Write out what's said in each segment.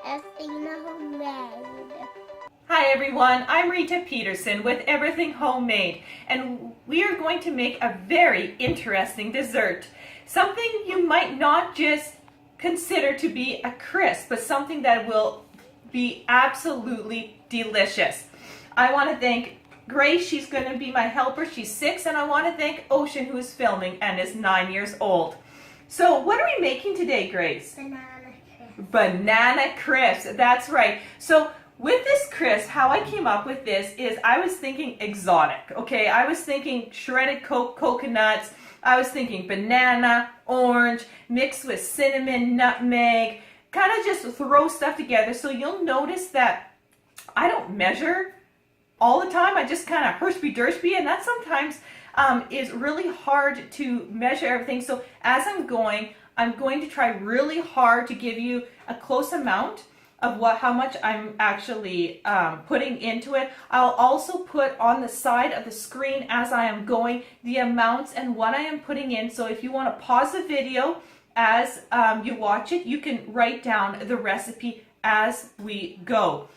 Everything Homemade. Hi everyone, I'm Rita Peterson with Everything Homemade, and we are going to make a very interesting dessert. Something you might not just consider to be a crisp, but something that will be absolutely delicious. I want to thank Grace, she's going to be my helper, she's 6, and I want to thank Ocean, who is filming and is 9 years old. So what are we making today, Grace? Banana crisp. Banana crisp, that's right. So with this crisp, how I came up with this is I was thinking exotic, okay? I was thinking shredded coconuts, I was thinking banana, orange, mixed with cinnamon, nutmeg, kind of just throw stuff together. So you'll notice that I don't measure all the time. I just kind of hershby-dershby, and that sometimes is really hard to measure everything. So as I'm going to try really hard to give you a close amount of how much I'm actually putting into it. I'll also put on the side of the screen as I am going the amounts and what I am putting in. So if you want to pause the video as you watch it, you can write down the recipe as we go.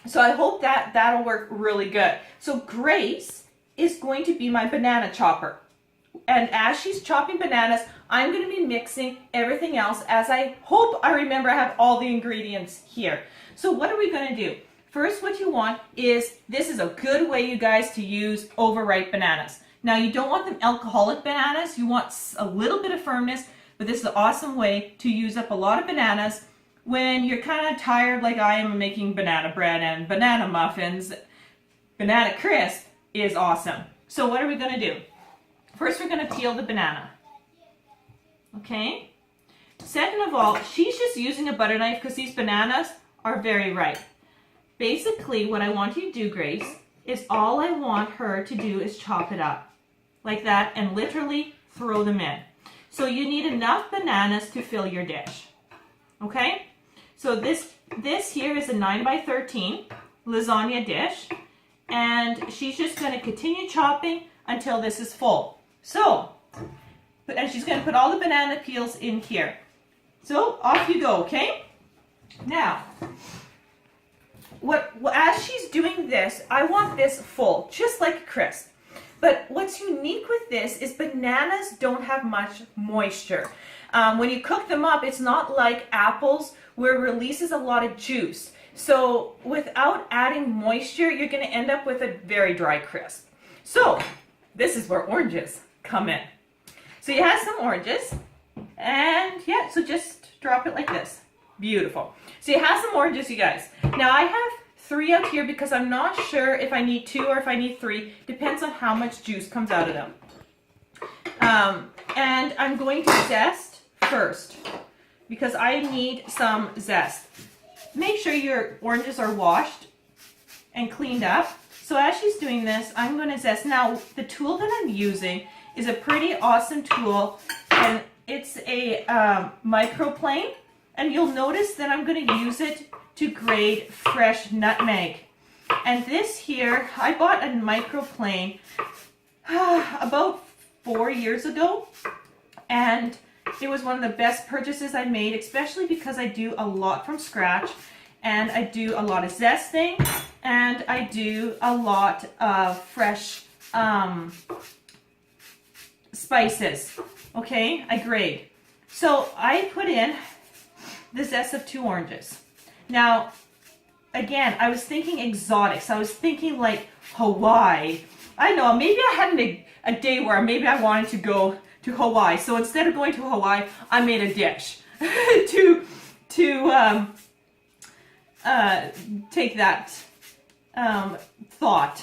So I hope that that'll work really good. So Grace is going to be my banana chopper. And as she's chopping bananas, I'm going to be mixing everything else as I hope I remember I have all the ingredients here. So what are we going to do? First, what you want is, this is a good way, you guys, to use overripe bananas. Now, you don't want them alcoholic bananas. You want a little bit of firmness, but this is an awesome way to use up a lot of bananas when you're kind of tired like I am making banana bread and banana muffins. Banana crisp is awesome. So what are we going to do? First, we're going to peel the banana. Okay? Second of all, she's just using a butter knife because these bananas are very ripe. Basically, what I want you to do, Grace, is all I want her to do is chop it up. Like that, and literally throw them in. So you need enough bananas to fill your dish. Okay? So this here is a 9 by 13 lasagna dish. And she's just going to continue chopping until this is full. So, and she's going to put all the banana peels in here. So off you go, okay? Now, as she's doing this, I want this full, just like crisp. But what's unique with this is bananas don't have much moisture. When you cook them up, it's not like apples where it releases a lot of juice. So without adding moisture, you're going to end up with a very dry crisp. So this is where oranges come in. So you have some oranges, and yeah, so just drop it like this. Beautiful. So you have some oranges, you guys. Now I have 3 out here because I'm not sure if I need 2 or if I need 3. Depends on how much juice comes out of them. And I'm going to zest first because I need some zest. Make sure your oranges are washed and cleaned up. So as she's doing this, I'm going to zest. Now, the tool that I'm using is a pretty awesome tool, and it's a microplane. And you'll notice that I'm going to use it to grate fresh nutmeg. And this here, I bought a microplane about 4 years ago, and it was one of the best purchases I made, especially because I do a lot from scratch, and I do a lot of zesting, and I do a lot of fresh spices. Okay, I grate. So I put in the zest of 2 oranges. Now, again, I was thinking exotics. I was thinking like Hawaii. I know, maybe I had a day where maybe I wanted to go to Hawaii. So instead of going to Hawaii, I made a dish to take that thought.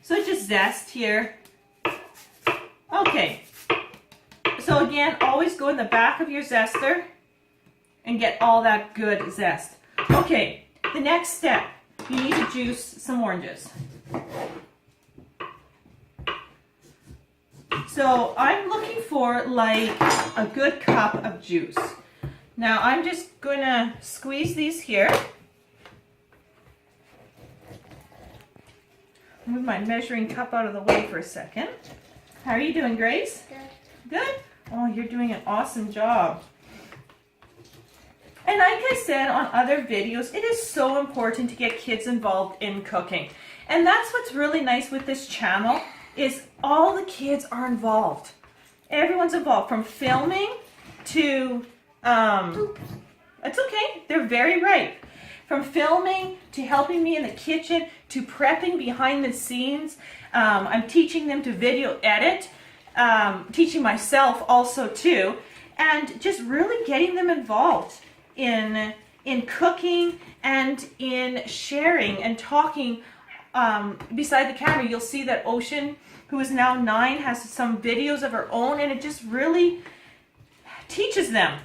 So just zest here. Okay. So again, always go in the back of your zester and get all that good zest. Okay, the next step, you need to juice some oranges. So I'm looking for like a good cup of juice. Now I'm just going to squeeze these here. Move my measuring cup out of the way for a second. How are you doing, Grace? Good. Good? Oh, you're doing an awesome job. And like I said on other videos, it is so important to get kids involved in cooking. And that's what's really nice with this channel is all the kids are involved. Everyone's involved from filming to, it's okay, they're very ripe. From filming to helping me in the kitchen to prepping behind the scenes. I'm teaching them to video edit, teaching myself also too, and just really getting them involved in cooking and in sharing and talking beside the camera. You'll see that Ocean, who is now 9, has some videos of her own, and it just really teaches them.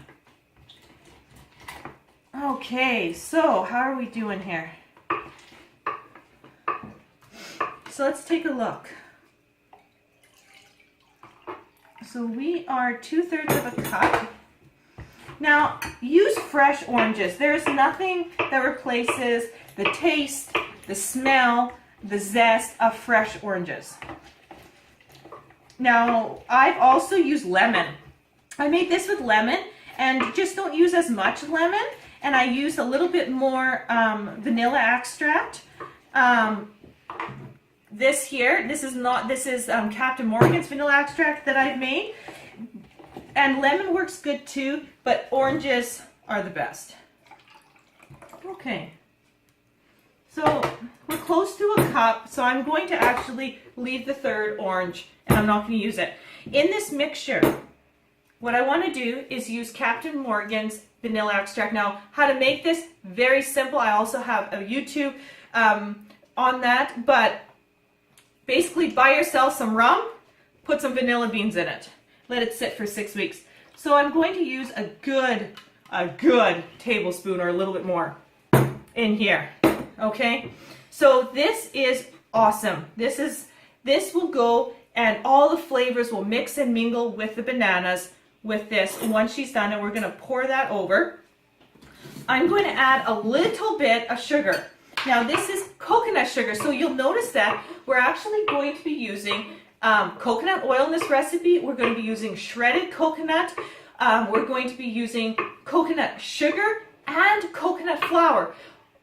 Okay, so how are we doing here? So let's take a look. So we are 2/3 of a cup. Now, use fresh oranges. There's nothing that replaces the taste, the smell, the zest of fresh oranges. Now, I've also used lemon. I made this with lemon, and just don't use as much lemon. And I used a little bit more vanilla extract. This is Captain Morgan's vanilla extract that I've made. And lemon works good too, but oranges are the best. Okay. So we're close to a cup, so I'm going to actually leave the 3rd orange, and I'm not going to use it. In this mixture, what I want to do is use Captain Morgan's vanilla extract. Now, how to make this, very simple. I also have a YouTube on that, but basically buy yourself some rum, put some vanilla beans in it. Let it sit for 6 weeks. So I'm going to use a good tablespoon or a little bit more in here. Okay? So this is awesome. This will go, and all the flavors will mix and mingle with the bananas with this. And once she's done it, we're going to pour that over. I'm going to add a little bit of sugar. Now this is coconut sugar, so you'll notice that we're actually going to be using coconut oil in this recipe. We're going to be using shredded coconut. We're going to be using coconut sugar and coconut flour.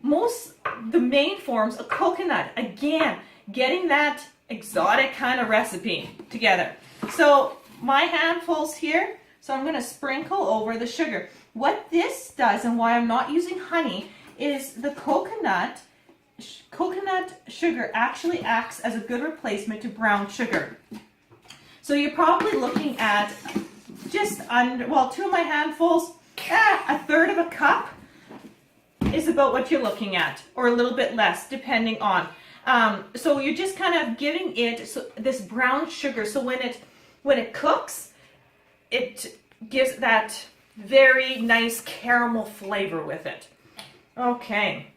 The main forms of coconut. Again, getting that exotic kind of recipe together. So my handfuls here, so I'm going to sprinkle over the sugar. What this does, and why I'm not using honey, is the coconut sugar actually acts as a good replacement to brown sugar. So you're probably looking at just under, well, 2 of my handfuls, a 1/3 of a cup is about what you're looking at, or a little bit less, depending on. So you're just kind of giving it this brown sugar. So when it cooks, it gives that very nice caramel flavor with it. Okay.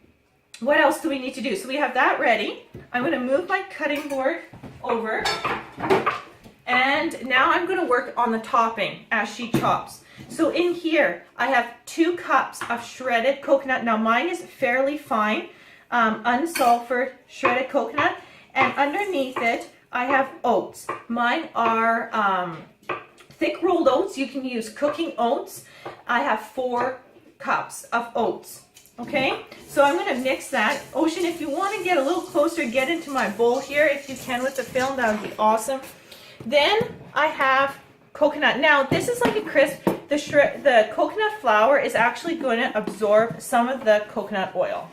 What else do we need to do? So we have that ready. I'm going to move my cutting board over. And now I'm going to work on the topping as she chops. So in here, I have 2 cups of shredded coconut. Now mine is fairly fine, unsulfured shredded coconut. And underneath it, I have oats. Mine are thick rolled oats. You can use cooking oats. I have 4 cups of oats. Okay, so I'm going to mix that. Ocean, if you want to get a little closer, get into my bowl here if you can with the film. That would be awesome. Then I have coconut. Now, this is like a crisp. The coconut flour is actually going to absorb some of the coconut oil.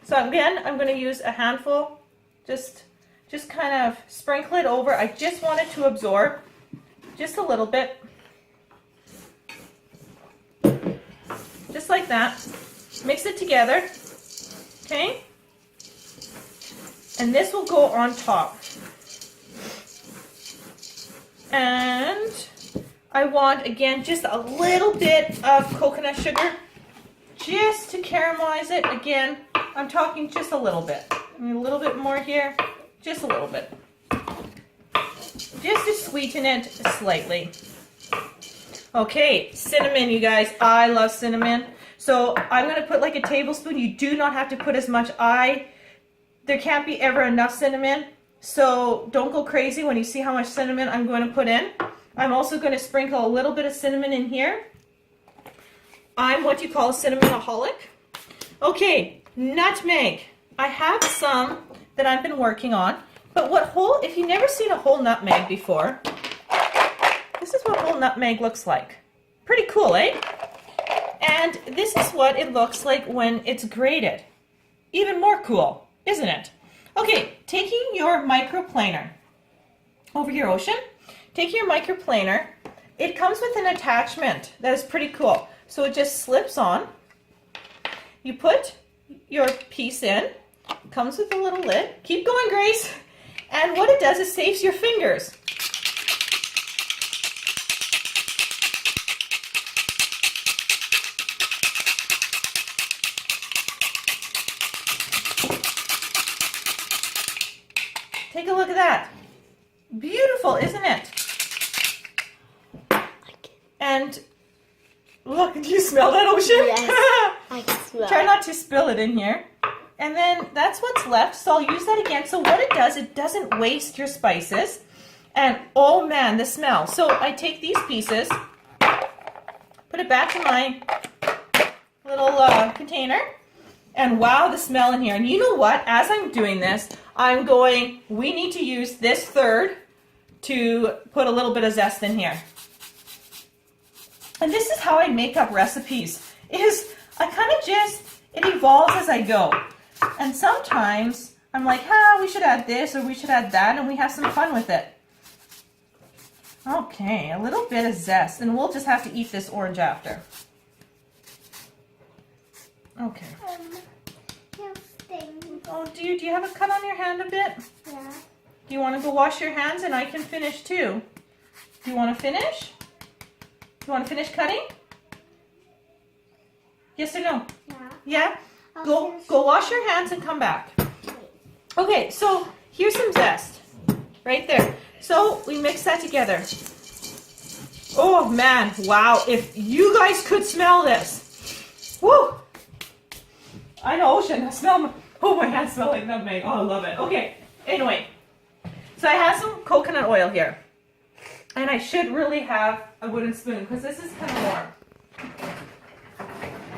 So again, I'm going to use a handful. Just kind of sprinkle it over. I just want it to absorb just a little bit. Just like that. Mix it together, okay? And this will go on top. And I want, again, just a little bit of coconut sugar, just to caramelize it. Again, I'm talking just a little bit. I mean, a little bit more here, just a little bit. Just to sweeten it slightly. Okay, cinnamon, you guys. I love cinnamon. So I'm going to put like a tablespoon. You do not have to put as much. There can't be ever enough cinnamon. So don't go crazy when you see how much cinnamon I'm going to put in. I'm also going to sprinkle a little bit of cinnamon in here. I'm what you call a cinnamonaholic. Okay, nutmeg. I have some that I've been working on, but if you've never seen a whole nutmeg before, this is what whole nutmeg looks like. Pretty cool, eh? And this is what it looks like when it's grated. Even more cool, isn't it? Okay, taking your microplaner over here, Ocean. Taking your microplaner, it comes with an attachment that is pretty cool. So it just slips on. You put your piece in. It comes with a little lid. Keep going, Grace. And what it does is saves your fingers. Take a look at that. Beautiful, isn't it? And look, do you smell that, Ocean? Yes, I can smell. Try not to spill it in here. And then that's what's left, so I'll use that again. So what it does, it doesn't waste your spices. And oh man, the smell. So I take these pieces, put it back in my little container, and wow, the smell in here. And you know what? As I'm doing this, we need to use this third to put a little bit of zest in here. And this is how I make up recipes, I kind of it evolves as I go. And sometimes I'm like, we should add this or we should add that, and we have some fun with it. Okay, a little bit of zest, and we'll just have to eat this orange after. Okay. Oh, do you have a cut on your hand a bit? Yeah. Do you want to go wash your hands, and I can finish too? Do you want to finish? Do you want to finish cutting? Yes or no? Yeah. Yeah? Go wash your hands and come back. Okay, so here's some zest right there. So we mix that together. Oh man, wow, if you guys could smell this. Woo! I know, Ocean, my hands smell like nutmeg. Oh, I love it. Okay, anyway, so I have some coconut oil here. And I should really have a wooden spoon because this is kind of warm.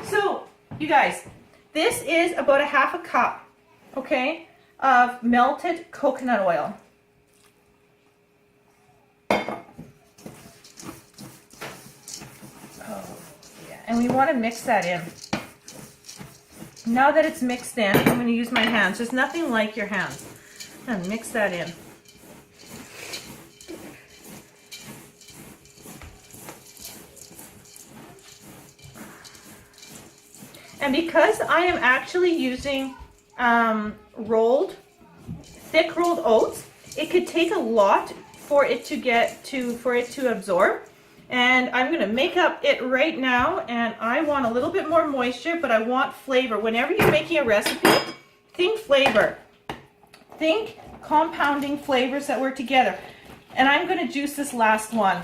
So, you guys, this is about a half a cup, okay, of melted coconut oil. Oh, yeah. And we want to mix that in. Now that it's mixed in, I'm going to use my hands. There's nothing like your hands. And mix that in. And because I am actually using thick rolled oats, it could take a lot for it to absorb. And I'm going to make up it right now, and I want a little bit more moisture, but I want flavor. Whenever you're making a recipe, think flavor. Think compounding flavors that work together. And I'm going to juice this last one.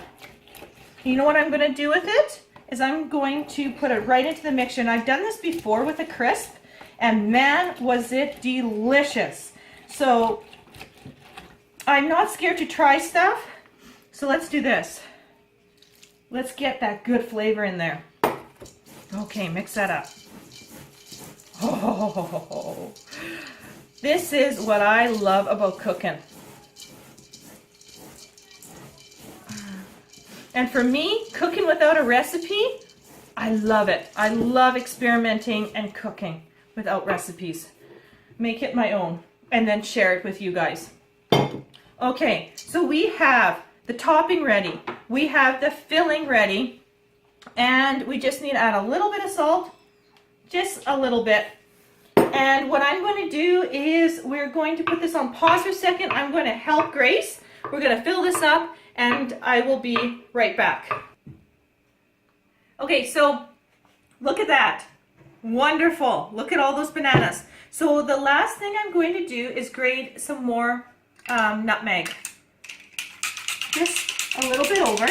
You know what I'm going to do with it? Is I'm going to put it right into the mixture. And I've done this before with a crisp, and man, was it delicious. So I'm not scared to try stuff. So let's do this. Let's get that good flavor in there. Okay, mix that up. Oh, this is what I love about cooking. And for me, cooking without a recipe, I love it. I love experimenting and cooking without recipes. Make it my own and then share it with you guys. Okay, so we have the topping ready. We have the filling ready. And we just need to add a little bit of salt. Just a little bit. And what I'm going to do is we're going to put this on pause for a second. I'm going to help Grace. We're going to fill this up, and I will be right back. Okay, so look at that. Wonderful. Look at all those bananas. So the last thing I'm going to do is grate some more nutmeg. Just a little bit over.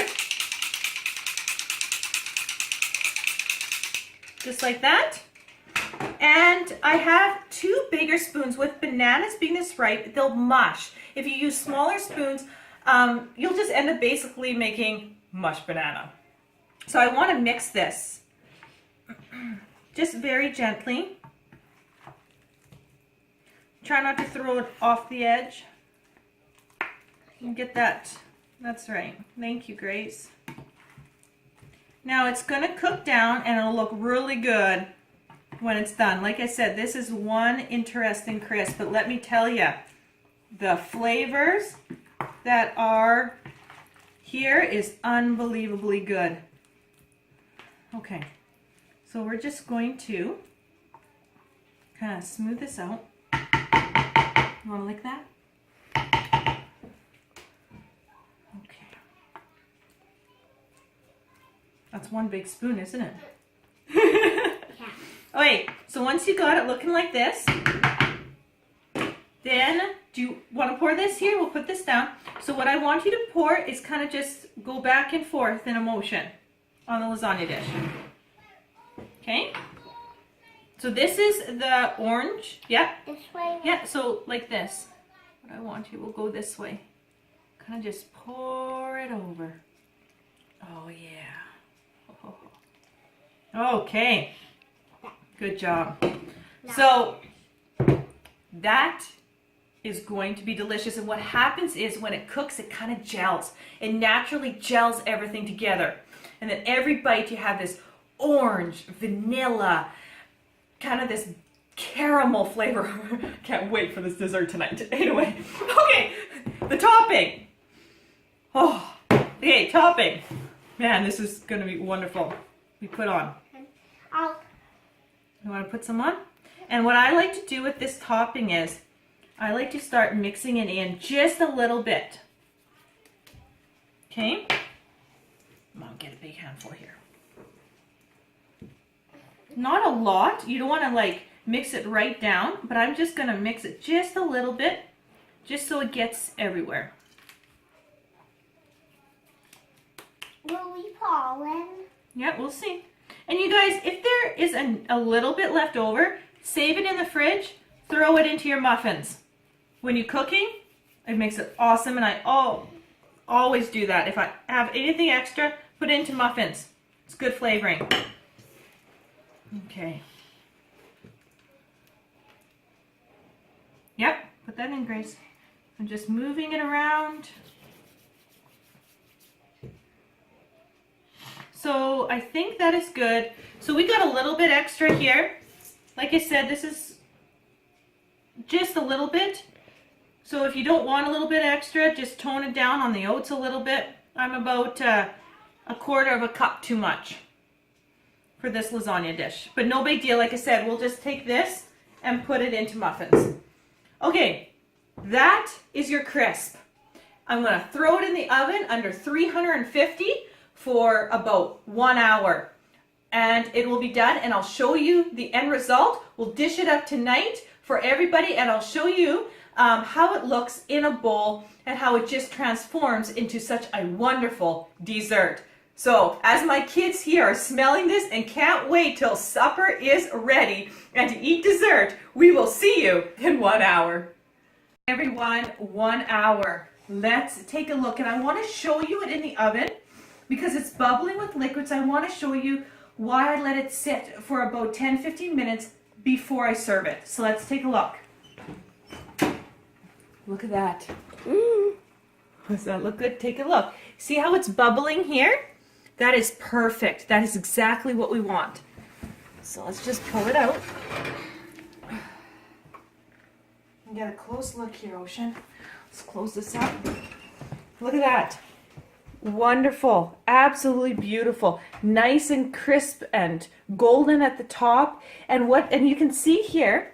Just like that. And I have 2 bigger spoons. With bananas being this ripe, they'll mush. If you use smaller spoons, you'll just end up basically making mush banana. So I want to mix this. just very gently. Try not to throw it off the edge. And get that. That's right. Thank you, Grace. Now it's going to cook down and it'll look really good when it's done. Like I said, this is one interesting crisp, but let me tell you, the flavors that are here is unbelievably good. Okay, so we're just going to kind of smooth this out. You want to lick that? Okay. That's one big spoon, isn't it? Yeah. Okay, so once you got it looking like this, then do you want to pour this here? We'll put this down. So what I want you to pour is kind of just go back and forth in a motion on the lasagna dish. Okay? So this is the orange. Yeah. This way? Yeah, so like this. What I want you will go this way. Kind of just pour it over. Oh, yeah. Okay. Good job. So that is going to be delicious. And what happens is when it cooks, it kind of gels. It naturally gels everything together. And then every bite you have this orange, vanilla, kind of this caramel flavor. Can't wait for this dessert tonight. Anyway, okay, the topping. Oh, okay, topping. Man, this is going to be wonderful. We put on. You want to put some on? And what I like to do with this topping is I like to start mixing it in just a little bit. Okay? Mom, get a big handful here. Not a lot. You don't want to like mix it right down, but I'm just going to mix it just a little bit, just so it gets everywhere. Will we pollen? Yeah, we'll see. And you guys, if there is a little bit left over, save it in the fridge, throw it into your muffins. When you're cooking, it makes it awesome, and I always do that. If I have anything extra, put it into muffins. It's good flavoring. Okay. Yep, put that in, Grace. I'm just moving it around. So I think that is good. So we got a little bit extra here. Like I said, this is just a little bit. So if you don't want a little bit extra, just tone it down on the oats a little bit. I'm about a quarter of a cup too much for this lasagna dish. But no big deal. Like I said, we'll just take this and put it into muffins. Okay, that is your crisp. I'm going to throw it in the oven under 350 for about 1 hour. And it will be done, and I'll show you the end result. We'll dish it up tonight for everybody, and I'll show you how it looks in a bowl and how it just transforms into such a wonderful dessert. So as my kids here are smelling this and can't wait till supper is ready and to eat dessert, we will see you in 1 hour. Everyone, 1 hour. Let's take a look, and I want to show you it in the oven because it's bubbling with liquids. I want to show you why I let it sit for about 10-15 minutes before I serve it. So let's take a look. Look at that. Does that look good? Take a look. See how it's bubbling here? That is perfect. That is exactly what we want. So let's just pull it out. And get a close look here, Ocean. Let's close this up. Look at that. Wonderful. Absolutely beautiful. Nice and crisp and golden at the top. And you can see here,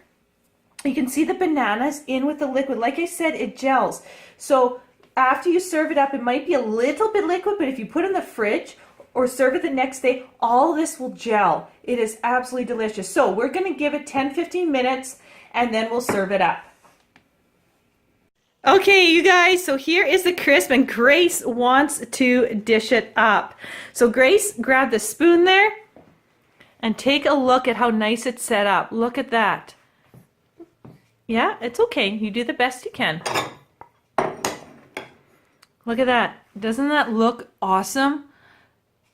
you can see the bananas in with the liquid. Like I said, it gels. So after you serve it up, it might be a little bit liquid, but if you put it in the fridge or serve it the next day, all this will gel. It is absolutely delicious. So we're going to give it 10-15 minutes and then we'll serve it up. Okay, you guys, so here is the crisp, and Grace wants to dish it up. So Grace, grab the spoon there and take a look at how nice it's set up. Look at that. Yeah, it's okay. You do the best you can. Look at that. Doesn't that look awesome?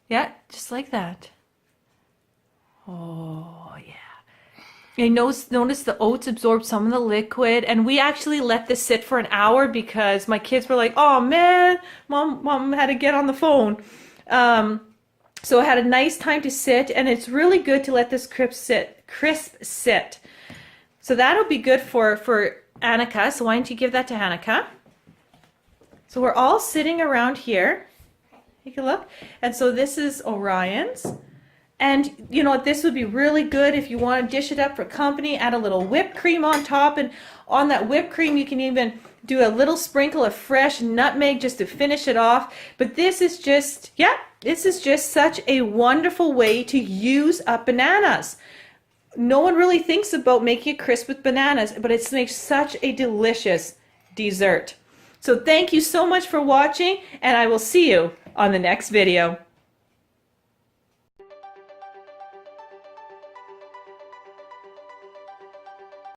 Yeah, just like that. Oh, yeah. And notice the oats absorb some of the liquid, and we actually let this sit for an hour because my kids were like, "Oh man, mom had to get on the phone." So it had a nice time to sit, and it's really good to let this crisp sit. So that'll be good for Annika. So why don't you give that to Annika? So we're all sitting around here. Take a look. And so this is Orion's. And you know, this would be really good if you want to dish it up for company, add a little whipped cream on top, and on that whipped cream you can even do a little sprinkle of fresh nutmeg just to finish it off. But this is just, yeah, this is just such a wonderful way to use up bananas. No one really thinks about making it crisp with bananas, but it makes such a delicious dessert. So thank you so much for watching, and I will see you on the next video.